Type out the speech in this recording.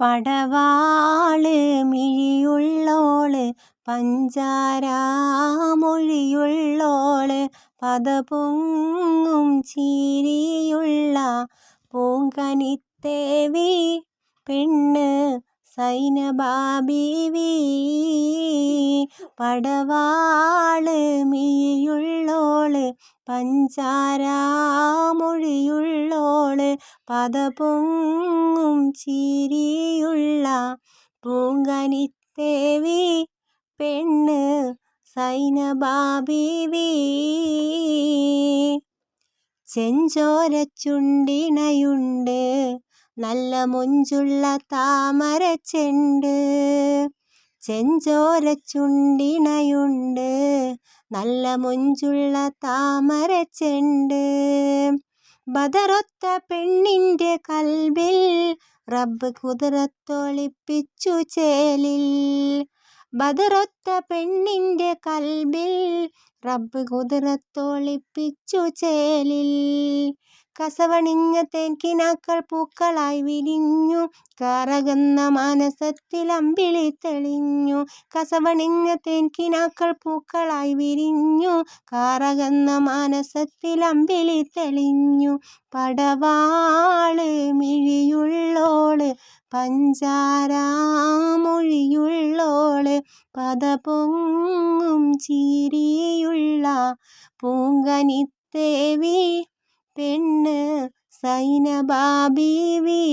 പടവാള് മിഴിയുള്ളോള് പഞ്ചാരമൊഴിയുള്ളോള് പദപൊങ്ങും ചിരിയുള്ള പൂങ്കനിത്തേവി പെണ്ണ് സൈനബാ ബീവി. പടവാള് മിഴിയുള്ളോള് പഞ്ചാരമൊഴിയുള്ളോള് പദപൊങ്ങും ചിരിയുള്ള പൂങ്കനിത്തേവി പെണ്ണ് സൈനബാ ബീവി. ചെഞ്ചോരച്ചുണ്ടിണയുണ്ട് നല്ല മൊഞ്ചുള്ള താമരച്ചെണ്ട്. ചെഞ്ചോരച്ചുണ്ടിണയുണ്ട് നല്ല മൊഞ്ചുള്ള താമരച്ചെണ്ട്. ബദറൊത്ത പെണ്ണിൻ്റെ കൽബിൽ റബ്ബ് ഖുദ്റത്തൊളിപ്പിച്ചു ചേലിൽ. ബദറൊത്ത പെണ്ണിൻ്റെ കൽബിൽ റബ്ബ് ഖുദ്റത്തൊളിപ്പിച്ചു ചേലിൽ. കസവണിഞ്ഞ തേൻകിനാക്കൾ പൂക്കളായി വിരിഞ്ഞു കറകുന്ന മാനസത്തിൽ അമ്പിളി തെളിഞ്ഞു. കസവണിഞ്ഞ തേൻകിനാക്കൾ പൂക്കളായി വിരിഞ്ഞു കറകുന്ന മാനസത്തിൽ അമ്പിളി തെളിഞ്ഞു. പടവാള് മിഴിയുള്ളോള് പഞ്ചാരമൊഴിയുള്ളോള് പദപൊങ്ങും ചിരിയുള്ള പൂങ്കനിത്തേവി പെണ്ണ് സൈനബാ ബീവി.